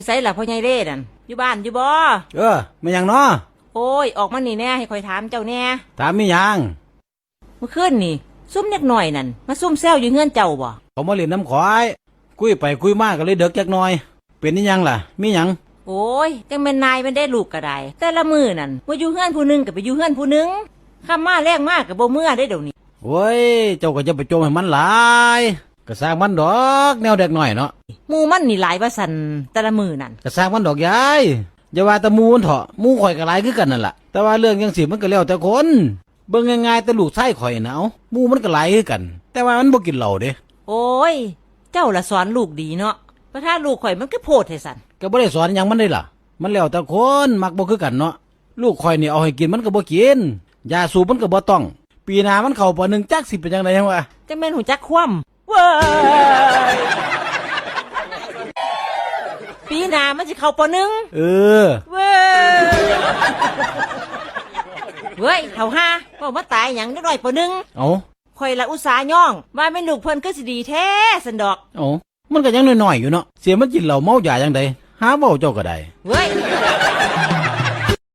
ใส่ละพ่อใหญ่เล่นั่นอยู่บ้านอยู่บ่ไม่ยังเนาะโอ้ยออกมานี่แน่ให้คอยถามเจ้าแน่ถามไม่ยังเมื่อคืนนี่ซุ่มเล็กหน่อยนั่นมาซุ่มแซวอยู่เงื่อนเจ้าบ่เขามาเล่นน้ำขวายคุยไปคุยมากก็เลยเด็กจักหน่อยเป็นนี่ยังล่ะมียังโอ้ยจังเป็นนายมันได้ลูกก็ได้แต่ละมือนั่นว่าอยู่เงื่อนผู้นึงกับไปอยู่เงื่อนผู้นึงข้ามาแรงมากกับบ่เมื่อได้เดี๋ยวนี้โอ้ยเจ้าก็จะไปโจมให้มันหลายกระสร้างมันดอกแนวเด็กหน่อยเนาะมูมันนี่หลายว่าสันแต่ละมือนั่นกระสร้างมันดอกยายอย่าว่าแต่มูนเถาะมูข่อยก็หลายคือกันนั่นแหละแต่ว่าเรื่องยังสิมันก็แล้วแต่คนเบิ่งง่ายๆแต่ลูกไส้ข่อยน่ะเอามูมันก็หลายคือกันแต่ว่ามันบ่กินเหล้าเด้โอ้ยเจ้าละสอนลูกดีเนาะเพราะถ้าลูกข่อยมันก็โพดให้สันก็บ่ได้สอนหยังมันได้ล่ะมันแล้วแต่คนมักบ่คือกันเนาะลูกข่อยนี่เอาให้กินมันก็บ่กินยาสูบมันก็บ่ต้องปีหน้ามันเข้าป.1จักสิเป็นจังได๋ยังวะจังแม่นหูจักคว่ำเว้ยปีหน้ามันสิเข้าป.1เว้ยเฒ่าห้าว่ามาตายหยังได้น้อยป.1เอาข่อยละอุตส่าห์ย่องว่าแม่นลูกเพิ่นคือสิดีแท้สันดอกเอามันก็ยังน้อยๆอยู่เนาะเสียมันกินเหล้าเมายาจังไดหาเว้าเจ้าก็ได้เว้ย